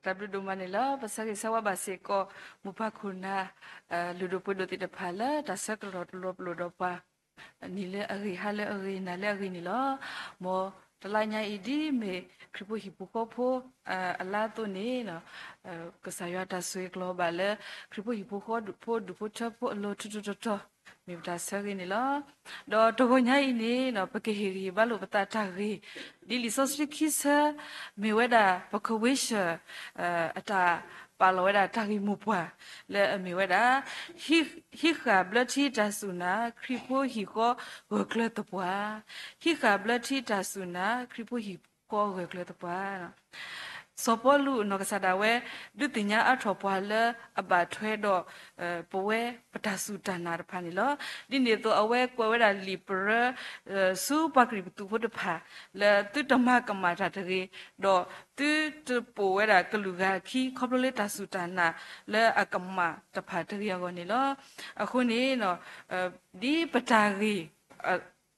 tablu do manila pasagi sawa basi ko mupakuna ludopo do tita phala tasak ro ludopa nile ari hale ari nale ari nila mo talanya idi me kripo hipuko po ala to ne na kasaya taswe global kripo hipuko po dupo chapo lo to mi ta sagi nila do to nya ini na pakehiri balu pata tari di lisosri kisa me weda pakwisha ata palaweda tari mupwa le me weda hi ha blati tasuna kripo hiko gokle topwa hi ha blati tasuna kripo hiko gokle topwa Sopolu no kasadawe dutinya atropala abatwe do powe patasuta panilo dini to awe kwewera lipra su pakri tu podpa le tutama kamata tari do tu powera kaluga ki khoblole tasutana le akama tapatari agonilo akhuni no di patari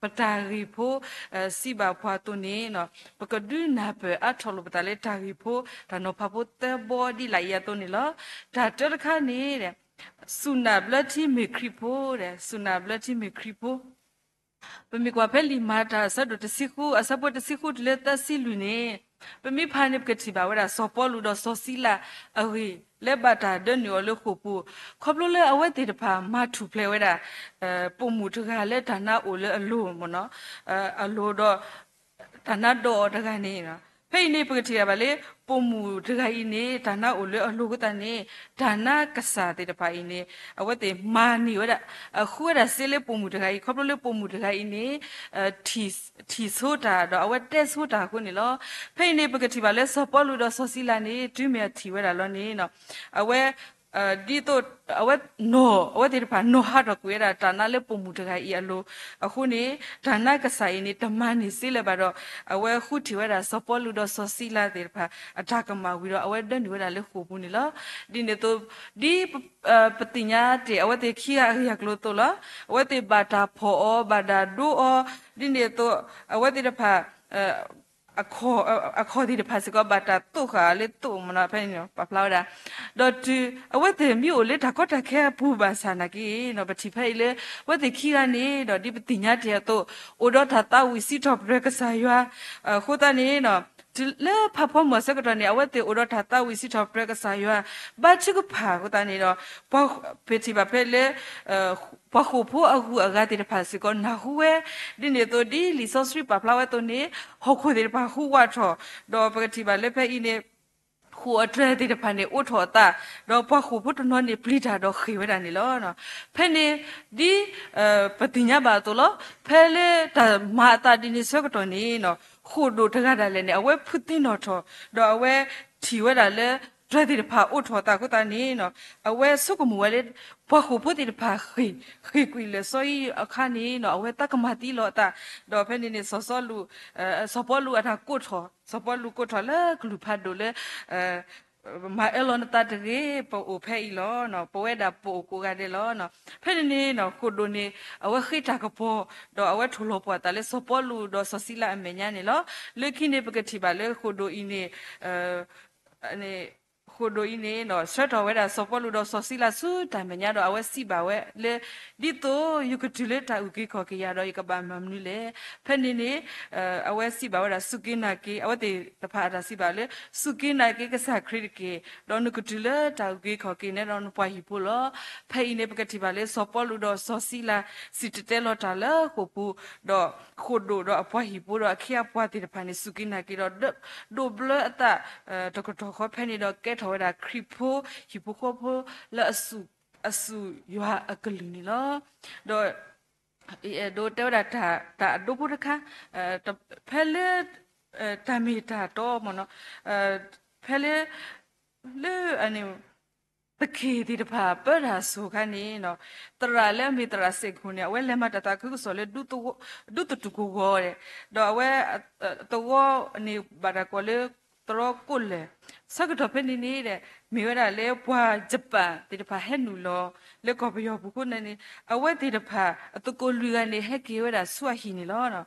patari po siba pwato ne no pakadu na pe atholo patale tari po ta no phapo te body la ya to ne lo ta tar kha ne de suna blati me kripo de suna blati me kripo pemi kwa pheli mata sa do tesiku asapo tesiku le ta silu ne pemi phane pkati ba wada sopolu do sosila awe le bata de nyo le khopu khoplo le awete de pha ma thu ple weda pomu tga le dana o le alo mo no alo do dana do daga ne na phei ne pkati ba le pomu tga I ne dana o le alo ko ta ne dana kasa de pha I ne awete ma ni weda khu weda se le pomu tga I khoplo le pomu tga I ne thi soda do awete soda ko ne lo phei ne pkati ba le sopolu do sosila ne tu me thi weda lo ne no awe di to awe no awe de pa no ha do kwera dana le pomu tga I alo akhu ne dana kasai ni tamani sile ba do awe khu thi wera sopolu do sosila de pa athakama wi do awe de ni wera le khu pu ni lo di ne to di patinya te awe te khia ya klo to lo awe te bata pho o bada do o di ne to awe te pa akho di pa se ko bata to kha le to mona phe no pa flauda do tu awete mi o le ta ko ta khe pu ba sana ki no pati phai le wate khi ga ne do di patinya te to o do tha ta wi si top re ka sa ywa kho ta ne no le pha pho mo se ko ne awete o do tha ta wi si top re ka sa ywa ba chi ko pha ko ta ne do pa peti ba phe le pa khu pho agu aga te pha se ko na hu we di ne to di li so sri pa flower to ne ho khu de pa hu wa tho do pati ba le phe I ne khu atre de pa ne o tho ta do pa khu pho to no ne plita do khi we da ne lo no phe ne di patinya ba to lo phe le ta ma ta di ne so ko to ne no khu do tha da le ne awe phuti no tho do awe thi we da le dre de pa o tho ta ko ta ne no awe so ko mu we le pa khu pho de pa khi kwi le so I akha ne no awe ta ka ma ti lo ta do phe ne so so lu so po lu atha ko tho so po lu ko tho le glu pha do le ma elon ta de po o phe I lo no po we da po ko ga de lo no phe ne no ko do ne awe khi ta ko po do awe tho lo po ta le so po lu do so sila amenya ne lo le khi ne pkati ba le ko do I ne ne khodo ine no shot we da sopolu do sosila su ta menya do awe si ba we le di to yukutule ta uki kho ke ya do I ka ba mamnu le phani ne awe si ba we da sukina ke awe te ta pha da si ba le sukina ke ka sa credit ke do nukutule ta uki kho ke ne do no pwa hi pu lo phai ne pakati ba le sopolu do sosila sitete lo ta la ko pu do khodo do apwa hi pu do akhia pwa te phani sukina ke do ble ta to ko kho phani do ke thoda kripo hipokopo la asu ywa akalu ni lo do te da ta do pu ka phele tamita to mono phele le ani pakhe di da pa ra so ka ni no tra le mi tra se khu ne we le ma ta khu so le du tu ko go re do we to go ni ba da ko le tro ko le စကတော်ဖက်နေနေတဲ့မိဝရလေပွာဂျပန်တေတဖာဟဲနူလောလေကောပယောဘူးခုနေအဝဲတေတဖာအတကိုလူကနေဟက်ကေဝရဆွာဟီနေလောနော်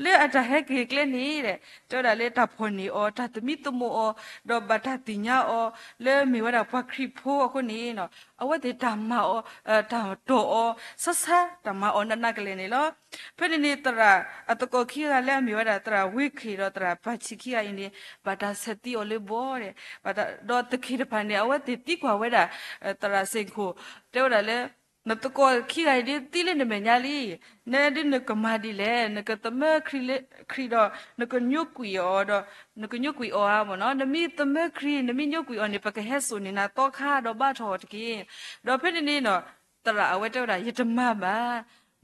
လေအတဟက်ကေကလေနေတဲ့တော်တာလေတဖွန်နေအောတတမီတမောတော့ဘတာတိညာအောလေမိဝရပွာခရိဖိုအခုနေနော်အဝဲတေတမအောတတော်အောဆဆတမအောနနကလေနေလောဖက်နေတရာအတကိုခီရလေမိဝရတရာဝိခီရတရာပချိခီအင်းနေဘတာစတီအောလေဘောတဲ့ဘာတော့တခိရဖန်နေအဝတ်တိကွာဝဲတာတရာစင်ကိုတဲ့ရလေနတကောခိရိုင်ဒီတိလေနမညာလီနေဒီနကမာဒီလေနကတမခရီလေခရီတော့နကညုကွီအောတော့နကညုကွီအောမနော်နမီတမခရီနမီညုကွီအောနေပကဟဲဆိုနေနာတော့ခါတော့ဘာထော်တကင်းတော့ဖိနေနော်တရာအဝတ်တော့ရတမပါ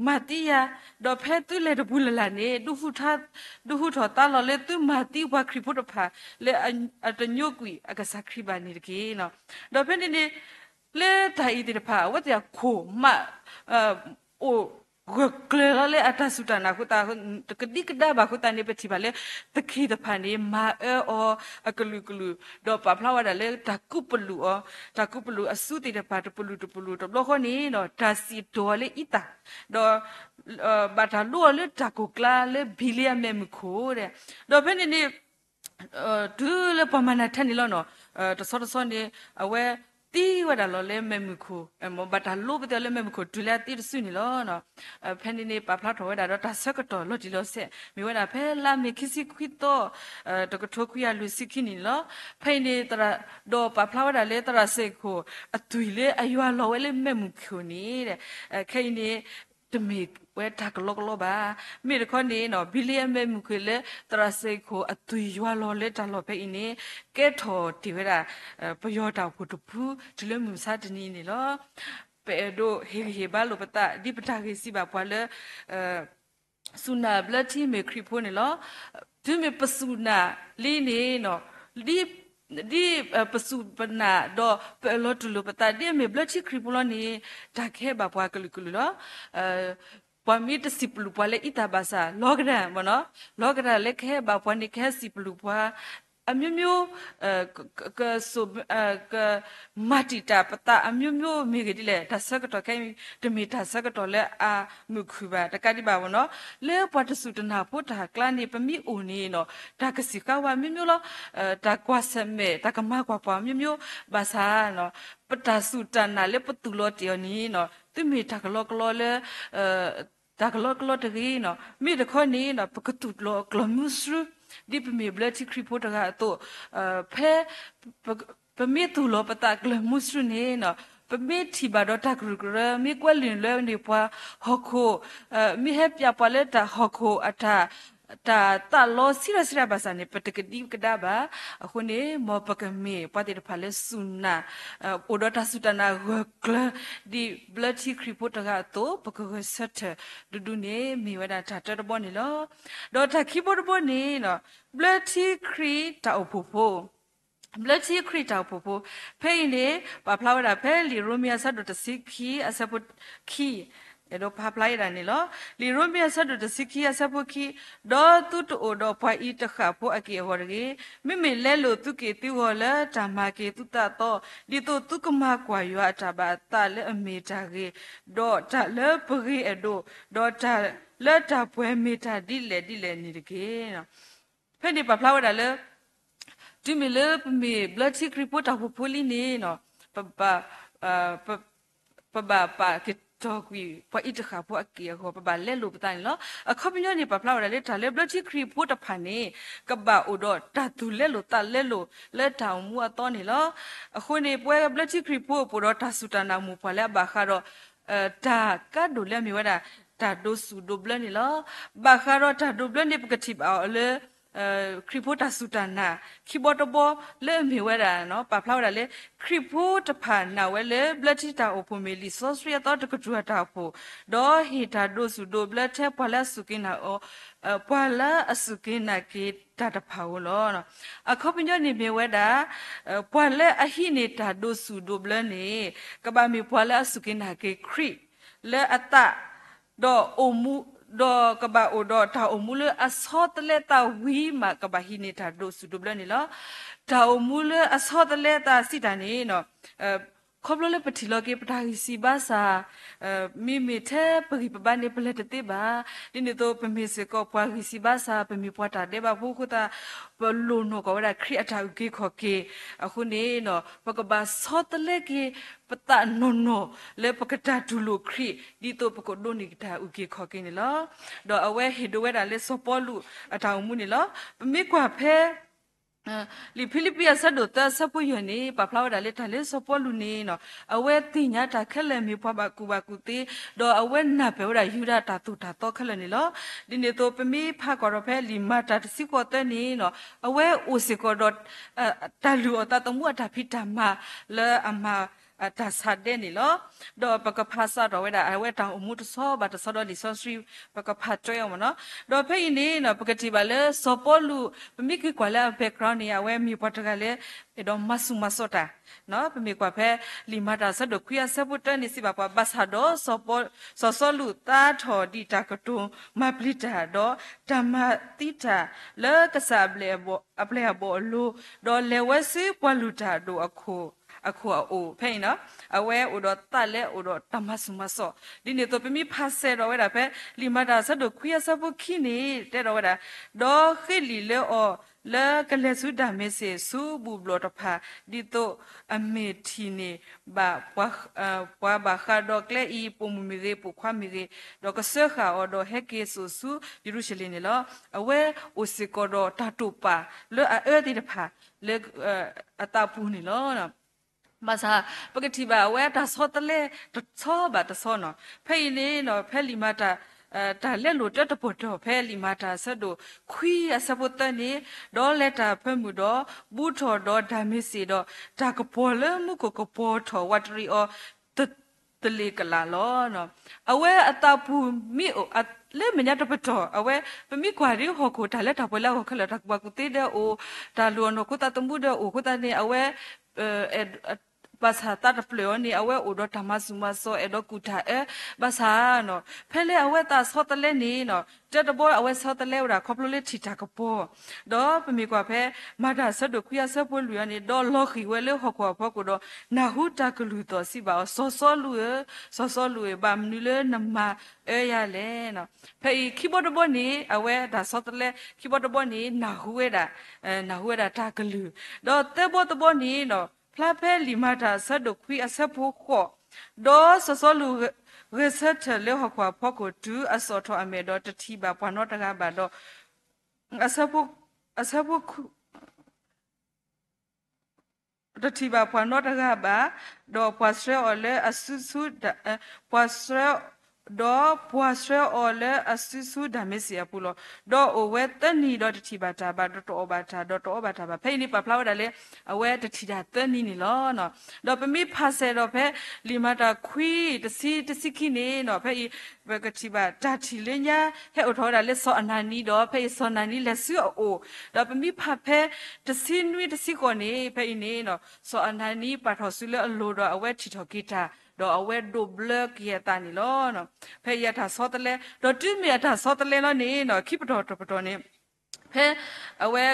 မာတီယာတော့ဖဲတူလေတပူလလာနေဒူဖူထောတာလလေတူမာတီဝါခရီဖို့တဖာလေအတညုကွီအကစားခရီပါနေတကေနော်တော့ဖဲနေလေတိုင်ဒီတဖာဝတ်ရခိုမအိုကလေလေအတဆူတနာခုတာကတိကဒါဘာခုတာနေပတိပါလေတခိတဖာနေမာအောအကလူကလူတော့ပဖလာဝဒါလေတကုပလူအစုတိတဖာတပလူတော့လောခနေနော်ဒါစီတော်လေအီတာတော့ဘာသာလို့လေတကုကလာလေဘီလီယမဲမခိုတဲ့တော့ဖဲနေဒူလေပမနာထနေလို့နော်တဆောနေအဝဲတီဝဒါလောလဲမဲမခုမဘတာလို့ပတယ်လဲမဲမခုဒူလာတီစွနေလောနော်ဖန်နေပပလာထောဝဒါတော့တဆကတော်လို့ဒီလို့ဆက်မိဝဒါဖဲလာမီခစီခွီတော့တကထိုခွီရလူစီခိနီလောဖိနေတရာတော့ပပလာဝဒါလဲတရာစေခုအတူလေအယွာလောဝဲလဲမဲမခုနေတဲ့ခိနေတမီဝဲတာကလောကလောပါမိရခွန်နေနော်ဘီလီယံမဲမခွေလေတရစိကိုအတူရွာလောလေတလောပဲအင်းနေကဲထော်တီဝဲတာပယောတာဖို့တပူဒီလိုမျိုးစားတနီနေလောပေဒိုဟေဘာလိုပတာဒီပတာကြီးစီပါပွာလေဆူနာဘလတီမေခရီဖိုနေလောဒီမေပဆူနာလီနေနော်ဒီပစုပနာတော့ပလောတူလိုပတာဒီမေဘလချီခရီပလောနေဒါခဲဘာပွားကလူကလူလောပမီတစီပလူပွားလေအီတာဘာစာလောဂရန်မနော်လောဂရလက်ခဲဘာပွားနေခဲစီပလူပွားအမျိုးမျိုးကဆိုကမာတီတာပတာအမျိုးမျိုးမိကတိလေဒါဆကတော့ခိုင်တမီဒါဆကတော့လေအာမုခုပါတကတိပါဘောနော်လေပတ်စုတနာဖို့ဒါကလန်နေပမီဦးနေနော်ဒါကစီကဝမျိုးမျိုးလောဒါကွာစမဲဒါကမကွာပါမျိုးမျိုးဘာသာနော်ပတာစုတနာလေပတူလောတယောနီနော်သူမီဒါကလောကလောလေဒါကလောကလောတကြီးနော်မိတခေါနီနော်ပကတူလောကလမှုစရဒီပမေဘလတီခရီပိုတကတော့ဖဲပမေတူလောပတာကလမှုစရနေနော်ပမေတီဘာတော့တကရကရမိကွက်လင်လဲနေပွားဟခိုမိဟပြပလက်တာဟခိုအထာတာလောစီရစီရဘာစနေပတကဒီကဒါဘာအခုနေမောပကမေပတ်တဲ့ဖာလဲဆုနာအိုဒတာဆုတနာဂကလဒီဘလတီခရီပိုတကတော့ပကကဆက်ဒူဒူနေမိဝဒတာတဘောနေလောဒေါ်တာခီပိုတဘောနေနော်ဘလတီခရီတောက်ဖို့ဖို့ဘလတီခရီတောက်ဖို့ဖို့ဖိနေပဖလာဝဒဖဲလီရိုမီယာဆတ်ဒတစီခီအစပုတ်ခီတော့ဖပလိုက်ရနေလို့လီရိုမီယာဆတ်ဒစီခီအစပုခီဒေါ်တူတူတော့ဖွာဤတခါဖို့အကေဟော်ရေမိမိလဲလို့သူကေတူဟော်လာတမကေတူတာတော့ဒီတော့သူကမကွာရွာတာပါတာလဲအမေတာကေဒေါ်တာလဲပရီအဒိုဒေါ်တာလက်တာပွဲမေတာဒီလေနေတကေနော်ဖဲနေပဖလာဝတာလဲဒီမီလဲမေဘလတ်စီခရီပိုတာဖို့ပိုလီနေနော်ပကေတော့ကွီပွားဣတခါပွားကီဟောပဘာလဲလို့ပတိုင်းလောအခပညနေပဖလာဝရလေတာလေဘလချီခရီဖို့တဖာနေကဘာအိုတော့တတူလဲလို့တလဲလို့လက်ထောင်မှုအတော်နေလောအခုနေပွဲဘလချီခရီဖို့ပိုတော့တဆူတနာမှုဖွာလဲဘာခါတော့တာကတ်ဒိုလဲမြေဝတာတာဒိုဆူဒိုဘလနေလောဘာခါတော့တာဒိုဘလနေပကတိပါလေခရီပိုတာဆူတနာခီဘောတဘောလဲမြေဝဲတာနော်ပဖလာဝတာလေခရီပိုတဖာနာဝဲလေဘလက်တီတာအိုဖိုမီလီဆော့စရီတော့တကကြွတာဖို့ဒေါ်ဟီတာဒိုဆူဒိုဘလက်ထဲပွာလာစုကိနာအိုပွာလာအစုကိနာကေတာတဖာဝလောနော်အခုပညောနေမြေဝဲတာပွာလဲအဟိနေတာဒိုဆူဒိုဘလနေကဘာမီပွာလာအစုကိနာကေခရီလဲအတဒေါ်အိုမူ ดอกบะโอดอตาอมูเลอซอตเลตาวีมากบะฮินิตาโดสุดุบลนี่ลอตาอมูเลอซอตเลตาสิตานี่เนาะคบลเลปฏิโลเกปทาฮิสิบาซามีเมเทปริปบาเนเปเลตเตบาดินโตเปมิเสกปวาฮิสิบาซาเปมิปวตาเดบาพูคุตาปลูโนกวดาครีอตาอุเกขอเกအခုနေနော်ပကဘာစောတလေကေပတနိုနိုလေပကတာဒူလိုခရီဒီတော့ပကဒိုနိကတာဥကေခေါကင်းနေလောတော့အဝဲဟီဒိုဝဲတာလေစောပေါ်လူအထောင်မှုနေလောပမိကွာဖဲလီဖိလိပီယာဆဒိုတာဆပူယနေပပလာဝဒါလေထလေစောပေါ်လူနေနော်အဝဲတင်ညာတာခက်လဲမြေဖွားပါကူပါကူတေတော့အဝဲနာပဲဝဒါယူရတာတူတာတော့ခက်လဲနေလောဒီနေတော့ပမိဖာကောရဖဲလီမာတာတစီကောတဲ့နေနော်အဝဲအိုစီကောတော့တလူအတာတမှုအတာဖိတမလဲအမတာဆတ်တဲ့နေလောတော့ပကဖာဆာတော့ဝဲတာအဝဲတောင်အမှုတဆောဘာတဆောတော့ဒီဆောစရီပကဖာကျွဲအောင်မနော်တော့ဖိနေနော်ပကတိပါလဲစောပေါ်လူပမိကကွာလဲဘက်ဂရောင်းနေရဝဲမြေပေါ်တကလည်းတော့မဆုမစောတာနော်ပမိကွာဖဲလီမာတာဆတ်တော့ခွေဆပ်ပုတနေစီပါပါဘတ်ဟာတော့စောပေါ်စောလူတာထော်ဒီတာကတုံမပလီတာတော့ဓမ္မတိတာလဲကဆပ်လေဘောအပလေဘောလူတော့လေဝဲစီပွာလူတာတော့အခုအိုဖဲနော်အဝဲအိုတော့တက်လဲအိုတော့တမဆုမစောဒီနေတော့ပမိဖဆဲတော့ဝဲတာဖဲလီမာတာဆတ်တော့ခွေဆပ်ပုခိနေတဲ့တော့ဝဲတာတော့ခိလီလဲအော်လဲကလေးစုဒါမေစေစုဘူဘလတော့ဖာဒီတော့အမေတီနေဘာပွာဘာခါတော့ကလေဤပုံမီရေပခွာမီရေတော့ကဆခါအော်တော့ဟက်ကေဆူဆူယေရုရှလင်နေလောအဝဲအိုစီကောတော့တတူပါလဲအဲ့ဒီတဖာလဲအတာပူနေလောနော်มาซาปกติบ่าเวตาซอตะเลตซอบาตซอเนาะเพ่นี่เนาะเพ่ลิมาตาตาเล่โลตตะปดเพ่ลิมาตาซะโดคุยอะซะปตะนี่ดอเลตาเพ่มุดอบูทอดอดามิสิดอตากะปอเลมุกกะปอทอวัตรีออตะเลกะลาลอเนาะอเวอะตาปูมิโออะလေမညာတပတော်အဝဲပမိကွာရီဟောကိုဒါလက်တပွဲလောက်ခလတကဘကုတေတဲ့အိုဒါလူနကိုတတမှုတဲ့အိုကိုတနေအဝဲဘာသာတတ်ပလျောနေအဝဲအိုတော့ဓမ္မစုမဆောအဲ့တော့ကုတာဘာသာနော်ဖဲလေအဝဲတာဆောတလဲနေနော်တက်တဘောအဝဲဆောတလဲရာခေါပလိုလေထီတာကပေါ်တော့ပမိကွာဖဲမာတာဆတ်တို့ခွေဆပ်ပွလူရနေတော့လော်ခီဝဲလေဟောခေါ်ဖို့ကိုတော့နာဟုတာကလူတော့စီပါဆောလူဘာမနူလေနမရလေနော်ဖဲခီဘောတဘောနေအဝဲဒါဆောတလဲခီဘောတဘောနေနာဟုဝဲတာတာကလူတော့တဲဘောတဘောနေနော်ဖလာဖဲလီမာတာဆတ်တို့ခွေအဆက်ဖို့ခေါ်ဒေါ်ဆောလူရေစက်လေဟခွာဖို့ကိုတူအစောထအမေတော့တတိပါပနောတကပါတော့အဆက်ဖို့တတိပါပနောတကပါတော့ပွားစရအလေအဆူဆူပွားစရတော့ပွားစရအလေအဆူဆူဒါမစီအပူလို့တော့အဝဲတနီတော့တတိပါတာပါတော့ဘာတာပါဖိနေပါဖလာဝဒါလေအဝဲတတိတာတနီနေလောနော်တော့ပမိဖာဆဲတော့ဖဲလီမာတာခွီတစီခိနေနော်ဖဲဘကတိပါတာတီလညာဟဲ့အထောဒါလေစောအနာနီတော့ဖဲစောနာနီလက်ဆူအိုတော့ပမိဖာဖဲတစီနွေတစီကိုနေဖဲနေနော်စောအနာနီပါထောဆူလေအလိုတော့အဝဲတီထော်ဂီတာတော့အဝဲဒိုဘလကရတာနီလောနော်ဖဲရတာစောတလဲတော့တိမရတာစောတလဲလောနေနော်ခိပတော်နေဖဲအဝဲ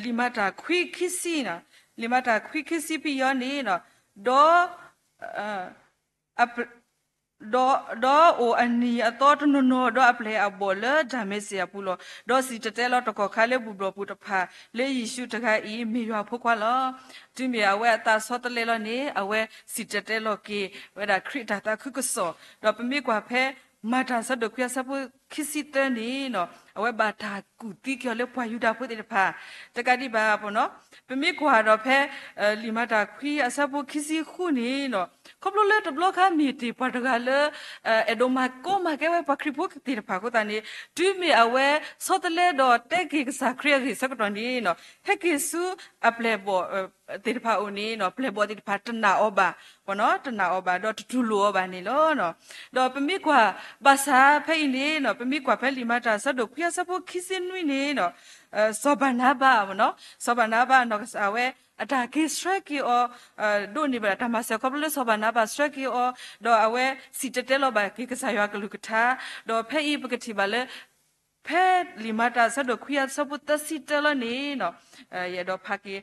လီမာတာခွီခီစီနာလီမာတာခွီခီစီပီယောနေနော်ဒေါ်ဒေါ်အိုအနီအတော်တနိုဒေါ်အပလေအဘောလဒါမေစီယပူလောဒေါ်စီတတဲလောတကောခါလေဘူဘလပူတဖာလေယေရှုတခါဤမေရွာဖို့ခွာလောဒီမြေအဝဲအတာဆောတလေလောနေအဝဲစီတတဲလောကေဝဲဒါခရစ်တာခုကဆောဒေါ်ပမေကွာဖဲမာတာဆဒခွေဆပ်ခီစီတနေနော်အဝဲဘာတာကူတီကျော်လေပွာယူတာဖို့တဲ့ဖာတကတိပါပေါ့နော်ပမိကွာတော့ဖဲလီမာတာခွီအဆပ်ဖို့ခီစီခုနေနော်ခေါပလိုလေတဘလခါမီတီပတ်တကလေအဒိုမာကိုမကဲဝဲပခရီဖို့တီဖာကိုတန်နေတူမီအဝဲစောတလေတော့တက်ကေကစားခရီစကတော့နေနော်ဟက်ကီဆူအပလေဘော ติดพาอุนี้เนาะเพลบอติดพาตนาอบาปะเนาะตนาอบาดอทุลัวบานี่เนาะดอเปมีกว่าภาษาเพอินี่เนาะเปมีกว่าเพลิมาตาสะดกเพียสะพวกคิสินวินี่เนาะสบานาบาเนาะสบานาบาเนาะสาเวအတာကိစရကီအောဒိုနိဗလာတမဆကဘလစဘနာဘစရကီအောဒေါ်အဝဲစီတတဲလောဘကိကဆာယောကလူကထာဒေါ်ဖဲဤပကတိဘလေဖဲလီမာတာဆဒခွေဆပုတစီတလနေနော်ရဒေါ်ဖာကီ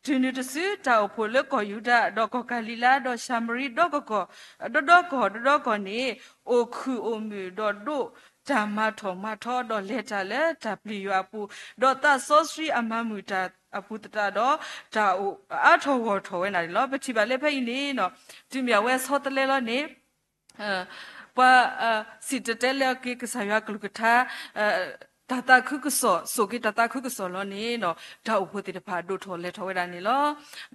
ဒီနတစီတောက်ဖို့လေကောယူဒဒေါ်ကကလီလာဒေါ်ရှမရီဒေါ်ကောနေအိုခုအိုမီဒေါ်ဒိုဓမ္မထောမထောဒေါ်လက်တာလက်တပလီယပူဒေါ်တာဆောစရီအမမူတာအပူတတာတော့ဒါအထောဝထောဝဲနာလောပတိပါလေဖိနေနော်ဒီမြဝဲဆောတလဲလောနေပါစီတတဲလကေကဆာယကလုကထာတတာခုကဆောဆိုကေတတာခုကဆောလောနေနော်ဒါဥဖို့တိတဖာဒိုထောလဲထောဝဲတာနေလော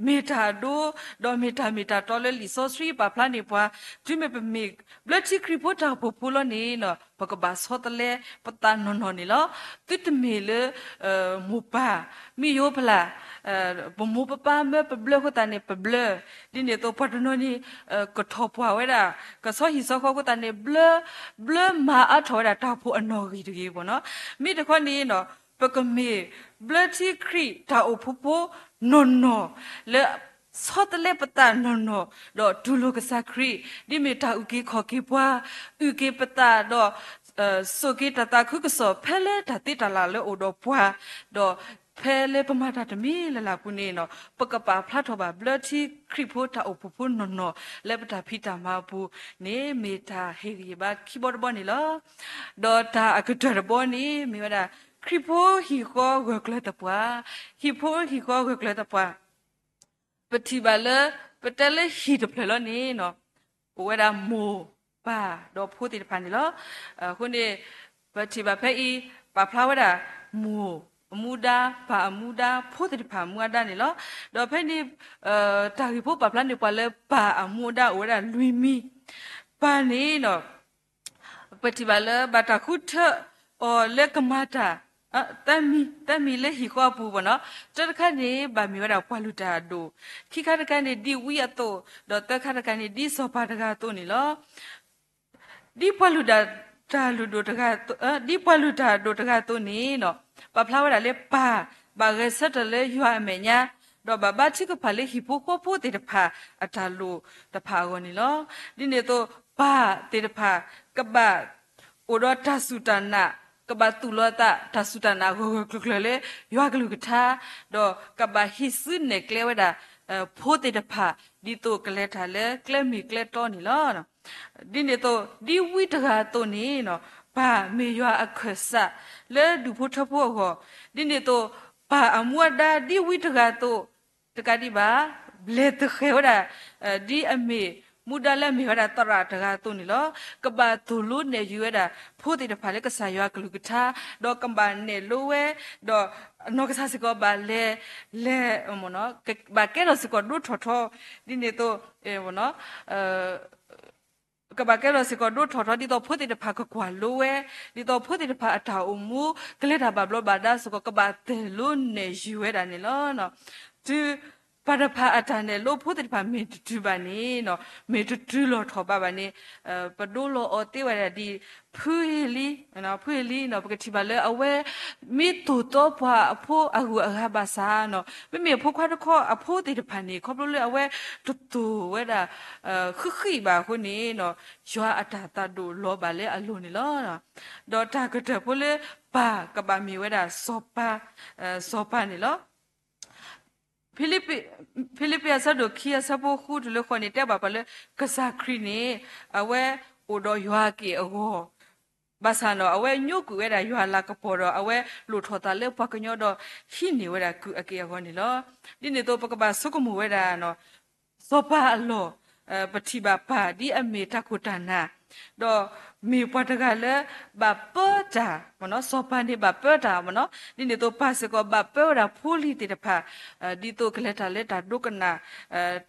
မေတာဒိုဒေါ်မေတာတော်လဲလီဆောစရီပါဖလာနေပွားဒီမေပမေဘလက်ချီခရီပိုတာပိုပူလောနေနော်ပကဘာဆောတလဲပတန်နော်နေလောတိတမေလေမူပါမီယောဖလာဘမူပပမေပဘလခတနေပဘလဒီနေတော့ပတနိုနီကထောပွားဝဲတာကဆောဟီဆောခတနေဘလမာအထောတာတာဖို့အနော်ကြီးတကြီးပေါ့နော်မိတခွနေနော်ပကမေဘလတီခရီတာအဖဖို့နော်လေဆောတလေပတာနော်တော့ဒူလိုကစားခရီဒီမီတာဥကေခေါ်ကေပွားဥကေပတာတော့ဆိုကေတတာခုကဆောဖဲလေတတိတလာလေအိုတော့ပွားတော့ဖဲလေပမာတာတမီလလာပုနေနော်ပကပါဖတ်တော့ပါဘလတီခရီဖိုတာအဖဖို့နော်လေပတာဖီတာမဘူးနေမီတာဟေရီဘာကီဘော့ဘောနေလောတော့တာအကတရဘောနေမီဝဒါခရီဖိုဟီခေါ်ဝက်ကလတပွားဟီဖိုဟီခေါ်ဝက်ကလတပွားပတိပါလပတလေဟီတဖလလောနေနော်ဝဲဒါမိုပါတော့ဖို့တိတဖာနေလောခုနေပတိပါဖဲဤပါဖလာဝဲဒါမိုအမူဒါပါအမူဒါဖို့တိတဖာမူဒါနေလောတော့ဖဲနေတာဂီဖို့ပါဖလာနေပါလဲပါအမူဒါဝဲဒါလွီမီပါနေနော်ပတိပါလဘတာခုထအော်လက်ကမတာတမီလေဟီကောပူဘနော်တတခါနေဗာမီဝရပွာလူတာဒိုခိခါတကနေဒီဝီအတိုဒေါ်တခါတကနေဒီစောပါတကတိုနေလောဒီပွာလူတာလူဒိုတကဒီပွာလူတာဒိုတကတိုနေနော်ပပလာဝရလေပါဘာရစတလေယွာမေညာတော့ဘာချိကဖလေဟီပိုကိုပိုတေတဖာအတာလူတဖာကိုနေလောဒီနေတော့ဘာတေတဖာကဘအိုတော့တဆူတနာကဘာတူလတာတဆူတနာကိုကလလေယွာကလူကထာတော့ကဘာဟိစနေကလေဝဒဖိုတေတဖာဒီတော့ကလေထားလေကလေမီကလေတော့နေလောဒီနေတော့ဒီဝိတကာတော့နေနော်ဘာမေယွာအခဆာလေဒူဖို့ထဖို့ဟောဒီနေတော့ဘာအမွာဒါဒီဝိတကာတော့တကတိပါဘလေတခေဝဒဒီအမေမူဒါလည်းမေရတာတရတကားတုန်နီလောကဘာသူလူနေယူရတာဖို့တိတဖာလေကဆာယောကလူကထာတော့ကဘာနေလိုဝဲတော့နောကဆာစကောဘာလေမနောဘာကဲတော့စကောဒုထောထောဒီနေတော့မနောကဘာကဲတော့စကောဒုထောထောဒီတော့ဖို့တိတဖာကကွာလိုဝဲဒီတော့ဖို့တိတဖာအထာအမှုကလေတာဘာဘလဘာဒါစကောကဘာတဲလူနေယူရတာနေလောနော်သူပါရဖာအတန်နဲ့လို့ဖို့တဲ့ပါမေတူပါနေနော်မေတူလို့ထောပါပါနေပဒိုလိုအတေဝရဒီဖူလီနော်ဖူလီနော်ပကတိပါလေအဝဲမေတူတော့ပွားအဖို့အဟုအဟာဘာစာနော်မေဖို့ခွားတော့အဖို့တဲ့ပါနေခေါပလို့လေအဝဲတူဝဲတာခိပါခုနေနော်ရွာအတာတဒိုလောပါလေအလိုနေလောဒေါ်တာကတပိုလေပါကပါမီဝဲတာစောပါနေလောဖိလိပ္ပိဆာဒိုခီယာဆပိုခုဒလခွန်တဲ့ဘာပလကစားခရီနေအဝဲအိုဒယွာကီအောဘာသာနောအဝဲညုကူရတာယွာလာကပေါ်တော့အဝဲလူထော်တာလေပကညောတော့ဟိနေဝရကူအကေခေါနေလောဒီနေတော့ပကပါဆုကမှုဝဲတာနော်စောပါအလောပတိပါပါဒီအမေတခုတနာတော့မေပတကလည်းဘာပေါ်တာမနော်စောပါနေဘာပေါ်တာမနော်ဒီနေတော့ပါစကောဘာပေါ်တာဖူလီတဲ့ဖာဒီတော့ကလက်တာလက်တာဒုကနာ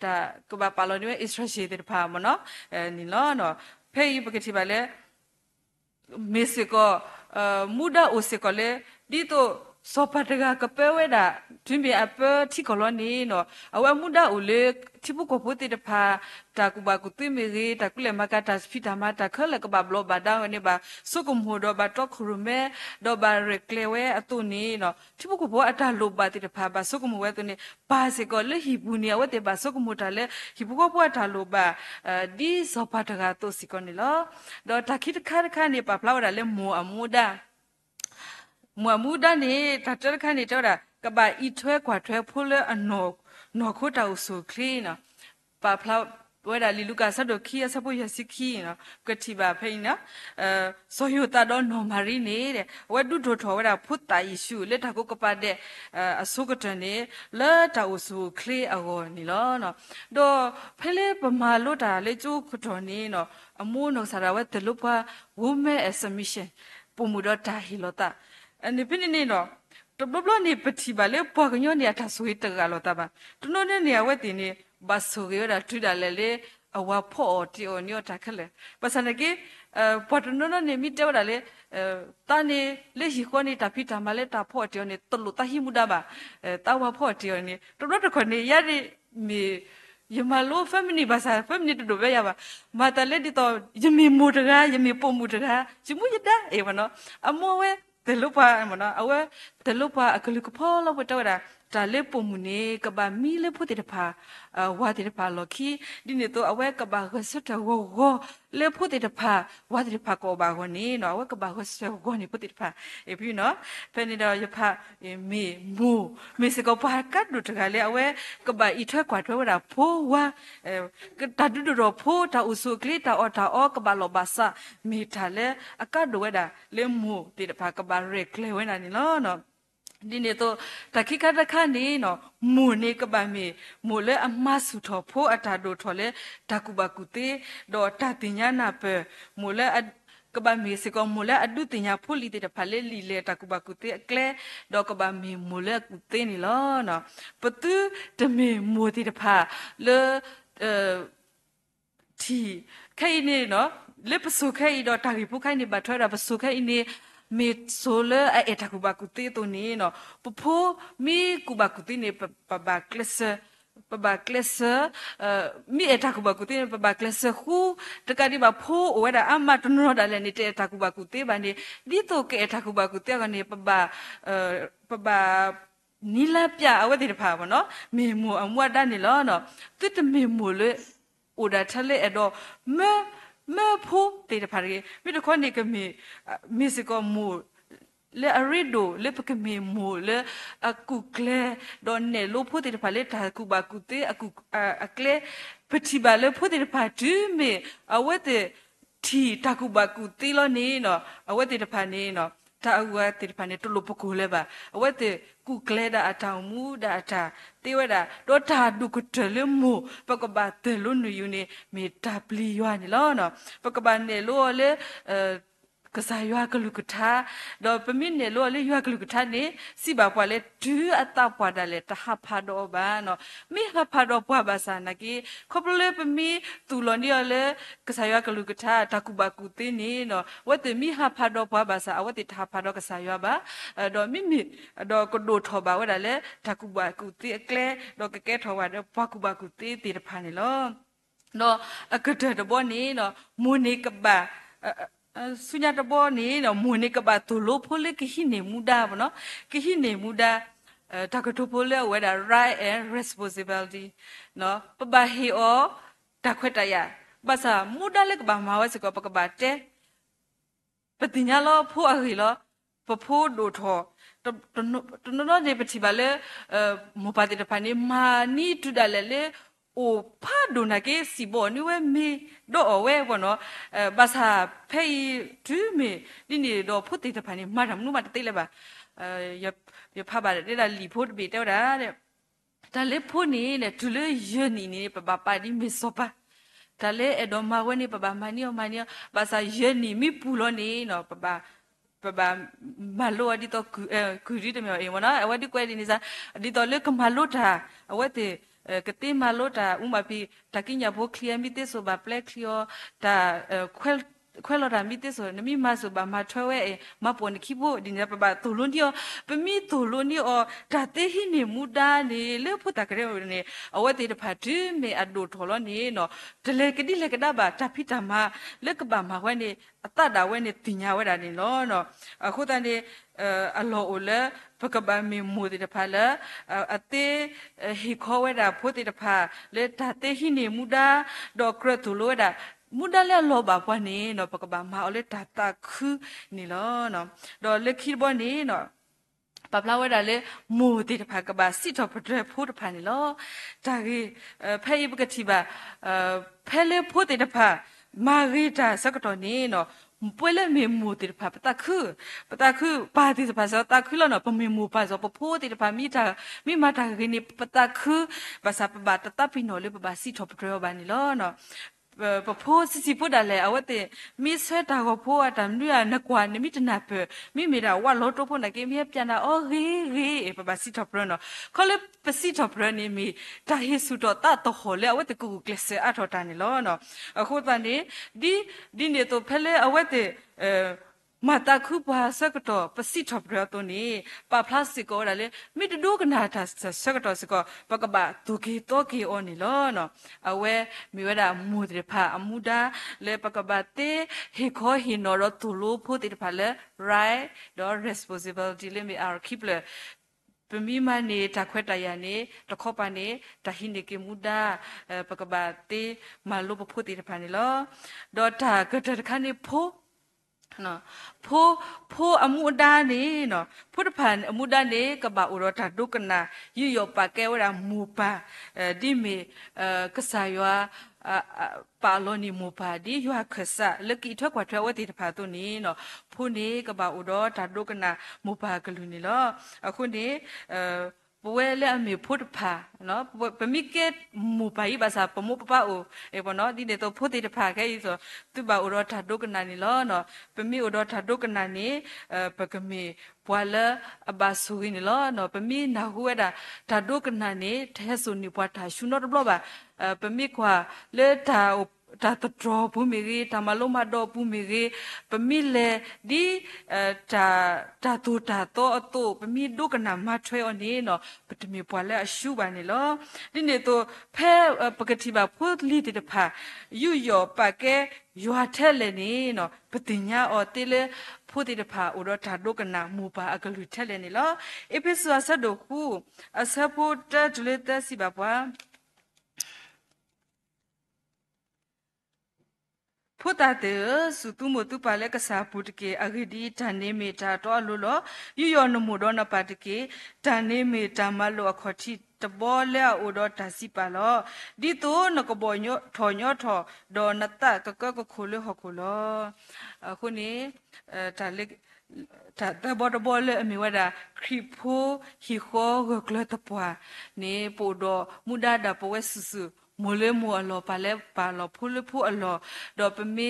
တာကဘာပါလို့နေအစ္စရေးတဲ့ဖာမနော်နီလောနော်ဖေးပကတိပါလေမေစကောမူဒါအိုစကောလေဒီတော့ so pataga kapeweda timbi ape tikoloni no awa muda ule tipu kopote de pa takuba kutimiri takule makata spita mata khala ka bablo bada ne ba sokum hodo ba tokrume do ba reklewe atuni no tipu kopo ata loba te pa ba sokum we tuni ba se ko le hibuni awate ba sokum hoda le hibu kopo ata loba di so pataga to sikoni lo do takit khar khani pa flawda le mo amuda muamuda ni tatar khani tora kaba ithwe kwa thwe phule anok no khota usu clean pa phla weda liluka sado khiya sapo yasikhi no kwati ba phaina soyota do no mari ni de wedu do tho weda phutta issue le ta ko kapa de asukatan ni la ta usu clean ago ni lo no do phele pama lo ta le chu khoto ni no amu no sara we de lupa women submission pumudo ta hilota ani pinini no to bloblo ni patiba le pognyo ni ata sui tagalo taba to no ne ni aweti ni basoge ra tuda le awa pho ti o ni ota khale pasanaki potono no ni mi tewda le ta ni le hi ko ni ta phita ma le ta pho ti o ni to lu ta hi muda ba ta wa pho ti o ni to no to ko ni ya ni mi yamalo family basa family to do be ya ba mata le di to yemi mudaga yemi po mudaga jimu yida e wano amo we te lupa mana awe te lupa akalu ko polo botawara ta le pomune ka ba mi le phote de pha wa de pha lo khi dine to awe ka ba go sutta go le phote de pha wa de pha ko ba go ni no awe ka ba go sutta go ni phote de pha e pi no pe ni do ya pha mi mu mi se ko pa ka du ta le awe ka ba I thwe kwa thwe wa pho wa ta du do pho ta usu kli ta o ta o ka ba lo ba sa mi tha le aka do wa da le mu de pha ka ba re kle wa na ni lo noဒီနေ့တော့တခိကတခါနေနော်မူနေကပါမေမူလဲအမဆုထောဖိုးအတာတို့ထော်လဲတကုဘကုတေတော့တတင်ညာနာပဲမူလဲကဘာမီစကောမူလဲအဒုတင်ညာဖိုးလီတဲ့ဖလဲလီလဲတကုဘကုတေအကလဲတော့ကဘာမီမူလဲကုတေနီလောနော်ပတူတမေမူတဲ့ဖလဲတီခိုင်နေနော်လေပစုခိုင်တော့တာရီဖူခိုင်နေဘထွဲတာပစုခိုင်နေมีโซเลไอตาคุบากุติตัวนี้เนาะปพมีคุบากุติเนี่ยปะบาคลสมีไอตาคุบากุติเนี่ยปะบาคลสคูตะกะดิบาโพโอวะดาอะมาตโนดาเลนี่เตไอตาคุบากุติบานี่ดิโตเกไอตาคุบากุติกะนี่ปะบาနီလာပြအဝတ်တိဖာဗောနော်မေမူအမွတ်တနေလောနော်တွတ်မေမူလေအိုဒါထလေအဲ့တော့မဖို့တေတဖာရီမိတခွန်နေကမီစကောမူလေအရီဒိုလေပကမေမူလေအကုကလေဒွန်နေလိုဖို့တေတဖာလေတာကုဘကုတေအကုအကလေပတိပါလေဖို့တေတဖာဒူမေအဝတ်တီတာကုဘကုတေလောနေနော်အဝတ်တေတဖာနေနော်တာအဝတ်တေတဖာနေတလို့ပကူလေပါအဝတ်တေကုကလေဒါအထောင်မူဒါအတာတေဝဒါတော့တာဒုကတလေမူပကဘာတေလုံးနယူနေမေတာပလီယွာနေလောနော်ပကဘာနေလို့လေကစားရွာကလူကထားတော့ပမင်းနေလို့လေရွာကလူကထားနေစီပါပွားလေဒူအတာပွားတယ်လေတဟဖာတော့ဘာနော်မိဟဖာတော့ပွားပါစနာကီခပလေပမီတူလော်နေလေကစားရွာကလူကထားတကူပါကူတင်းနေနော်ဝတ်တမိဟဖာတော့ပွားပါစအဝတ်တဟဖာတော့ကစားရွာပါတော့မိတော့ကဒိုထောပါဝတ်တယ်လေတကူပါကူတင်းအကလဲတော့ကကဲထောပါတော့ပွားကူပါကူတင်းတီတဖာနေလောနော်အကတဲ့တော့နေနော်မူနေကပါสุญญาตบอนี่เนาะมูนี่กบะตุโลโพเลกหิเนมูดาบ่เนาะกหิเนมูดาตากะตุโพเลเวดา right and responsibility เนาะปะบะเฮอตะခွက်တရဘာသာမူဒလက်ကဘာမဝစကပကဘာတဲပတိညာလောဖိုအဟီလောပဖိုဒိုထောတနောနေပတိပါလေမပါတိတဖာနေမာနီတူဒလဲလေโอพาดูนะเกสิบ่นี่เว้มีดอกเว้บ่เนาะภาษาเพ่ดูมีนี่ดอกพุทธิตะพันนี่มาทำนูมาติเลยบ่อย่าพาบาได้ละลีพุทธบีเต้าดาเด้ตะเลพุนี่เนี่ยทุเลเยนี่ปะบาปาดิมิโซปะตะเลเอดอมาเวนี่ปะบามานี่ภาษาเยนี่มีปูโลนี่เนาะปะบามาโลอดิตอกุริตะเมอเอวนะอวดิกวยดินี่ซะอดิตอเลกมาโลทาอวติကတိမလို့တာဥမာပြီးတကိညာဘိုခလီယမီတေဆိုဘာပလက်ခလီယောတာခွဲ ခွဲလော်တာမိတဲ့ဆိုနမိမဆိုဘာမထွဲဝဲမပေါ်နေခိဖို့ဒီနေပပတူလွန်ဒီပမီတူလွန်ဒီအော်ဒါတေဟိနေမူဒါနေလေဖုတကရဲနေအဝဲတေတဖာဒူးမေအဒိုထော်လောနေနော်ဒလေကတိလေကဒါဘာတဖိတမလက်ကဘာမဝဲနေအတတာဝဲနေတင်ညာဝဲတာနေနော်အခုတန်ဒီအလောအိုလေပကဘာမီမူတေတဖာလေအတေဟီခေါ်ဝဲတာဖို့တေတဖာလေဒါတေဟိနေမူဒါဒေါကရတူလိုဝဲတာမူဒါလဲလောဘာပွားနေနော်ပကဘာမာအလေတတာခုနေလောနော်ဒေါ်လက်ခိဘောနေနော်ပပလာဝဲတာလေမိုတေတဖာကဘာစစ်တော့ပဒရဖို့တဖာနေလောဒါကြီးဖဲယပကတိပါဖဲလေဖို့တေတဖာမာဂီတာစကတော်နေနော်ပွေလေမေမူတေတဖာပတခုပါတိတဖာစောတခုလောနော်ပမေမူပါစောပဖို့တေတဖာမိမတာဂိနေပတခုပါစပဘာတတပိနော်လေပဘာစစ်တော့ပဒရဘာနေလောနော်ပဖိုးစီပူဒါလေအဝတ်တဲ့မိဆွဲတာကိုဖိုးအတမ်လူရနကွာနမိတနာပဲမိမိတာဝါလောတော့ဖို့နကေမြေပြန်တာအော်ဟေးပပစီတော့ပရနော်ခေါ်လေပစီတော့ပရနေမီတာဟေစုတော့တာတော့ဟောလေအဝတ်တဲ့ကူကလစ်အထော်တာနေလောနော်အခုတန်ဒီနေတော့ဖဲလေအဝတ်တဲ့မာတာခုပါစကတော့ပစီတော့ပရတော့နေပါပလတ်စတစ်ကိုရလေမိတူကနာတာစကတော့စကပကဘာတူကီတော့ကီအော်နေလောနော်အဝဲမိဝဒါမူဒရဖာအမူဒါလေပကဘာတေဟီခေါ်ဟီနော်ရတူလို့ဖို့တေဖာလေ right တော့ responsibility လေမီအာခိပလေပမီမနေတာခွဲတရနေတခောပါနေတဟိနေကေမူဒါပကဘာတေမလို့ဖို့တေဖာနေလောဒေါ်တာကတခါနေဖို့နော်ဖိုးအမှုဒါနေနော်ဖုဒဖန်အမှုဒါနေကဘာဥရတာဒုကနာယူယောပါကဲဝရမူပါဒီမီကဆာယောပါလောနီမူပါဒီယောခဆာလကီထွက်ကွာထွက်ဝတိတဖာတုနေနော်ဖိုးနေကဘာဥရတာဒုကနာမူပါကလူနေလောအခုနေပဝဲလေအမေဖုတ်ဖာနော်ပမိကေမူပါဤဘာသာပမုပပအိုဘနော်ဒီနေတော့ဖုတ်တေတဖာခဲဤဆိုသူဘာဥရထဒုကနာနီလောနော်ပမိဥရထဒုကနာနီပကမေပွာလအဘဆူနီလောနော်ပမိနာဟူဝဒါဓာဒုကနာနီထဲဆုနီပွားတာရှုနော့ဘလဘာပမိခွာလေတာတာတတော်ဘူးမီရီတမလုံးမတော့ဘူးမီရီပမီလေဒီတာတူတာတော့အတူပမီဒုကနာမထွဲအနေနော်ပတမီပွာလဲအရှုပါနေလောဒီနေတော့ဖဲပကတိပါဖို့လီတဖာယူယောပကဲယွာထဲလေနေနော်ပတိညာအော်တေလေဖို့တဖာဥရတာဒုကနာမူပါအကလူထဲလေနေလောအပိစွာဆဒိုခုအစဖို့တဒလေတစီပါပွားဖုတာတဲ့စုတုမတုပါလကစားပုတကေအဂိဒီတန်နေမီတာတော့လို့လို့ယူယောနမှုတော့နပါတကေတန်နေမီတာမလို့အခေါ်တိတဘောလဲအိုတော့တစီပါလောဒီတော့နကဘောညောထော်ညောထော်ဒေါ်နတကကခိုလဟခိုလောအခုနေတာလက်တာဘောတဘောလဲအမီဝဒါခရီဖိုဟီခိုဂကလတပွားနေပိုတော့မူဒါဒါပဝဲဆူဆူမိုလေမိုအလောပါလေပါလောဖူလဖူအလောတော့ပမီ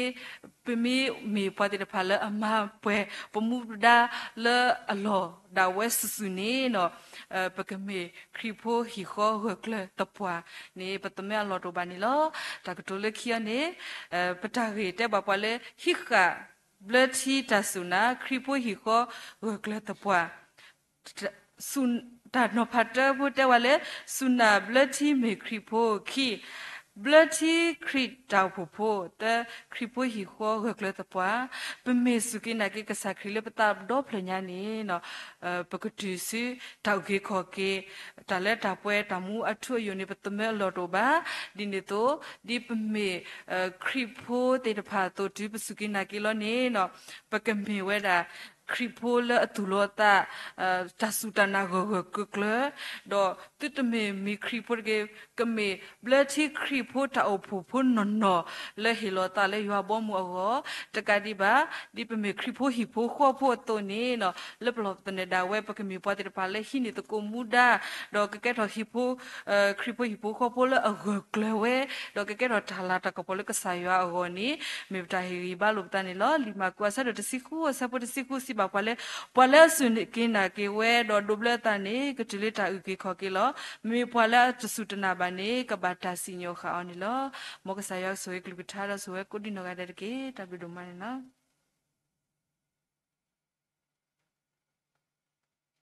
မီပတ်တဲ့ဖာလအမပွဲပမူဒါလေအလောဒါဝဲဆူနေနော်ပကမေခရီဖိုဟီခေါ်ဟကလတပွားနေပတမဲအလောတော့ဘာနီလောတာကတိုလက်ခီယနေပတာရီတဲ့ဘာပါလေဟီခါဘလတီတဆုနာခရီဖိုဟီခေါ်ဟကလတပွားဆုတာနောဖတ်တဘတဲ့ဝလေဆုနာဘလတီမေခရီဖိုခီဘလတီခရီတောက်ဖို့တဲ့ခရီဖိုဟီခေါ်ဟကလတပွားပမေစုကိနာကိကစားခရီလပတာဒေါပလညာနေနော်ပကတိစီတောက်ကေခေါ်ကေတလက်တပွဲတမှုအထွယုန်ပတမဲလော်တိုဘာဒီနေတော့ဒီပမေခရီဖိုတေတဖာတော့ဒီပစုကိနာကိလောနေနော်ပကမေဝဲတာခရီပိုလအတူလောတာတဆူတနာဂကကလတော့တိတမေမီခရီပိုကေကမေဘလက်တီခရီပိုတာအဖို့ဖို့နော်လဲဟီလောတာလဲရွာဘောမှုအောတကတိပါဒီပမေခရီပိုဟီပိုခေါ်ဖို့တော့နေနော်လပလောတနေတာဝဲပကမီပွားတဲ့ပါလဲဟိနေတကိုမူဒါတော့ကကဲတော့ဟီပိုခရီပိုဟီပိုခေါ်ဖို့လဲအဂကလဝဲတော့ကကဲတော့ထာလာတကပေါ်လဲကဆာရွာအောနီမေပတာဟီဘာလို့တန်နေလောလီမာကွာဆတ်တစီခုဆပ်တစီခုစီ จิบาพอเลสุนกินาเกเวดอดูเบลตานีกจิลิตาอุกิขอกิลอมีพอเลจะสุตนาบานีกับบาตาสิโยขาอนิลอมกษายาสวยกลุกทาราสวยกุดินกาเดเกตาบิดุมานะ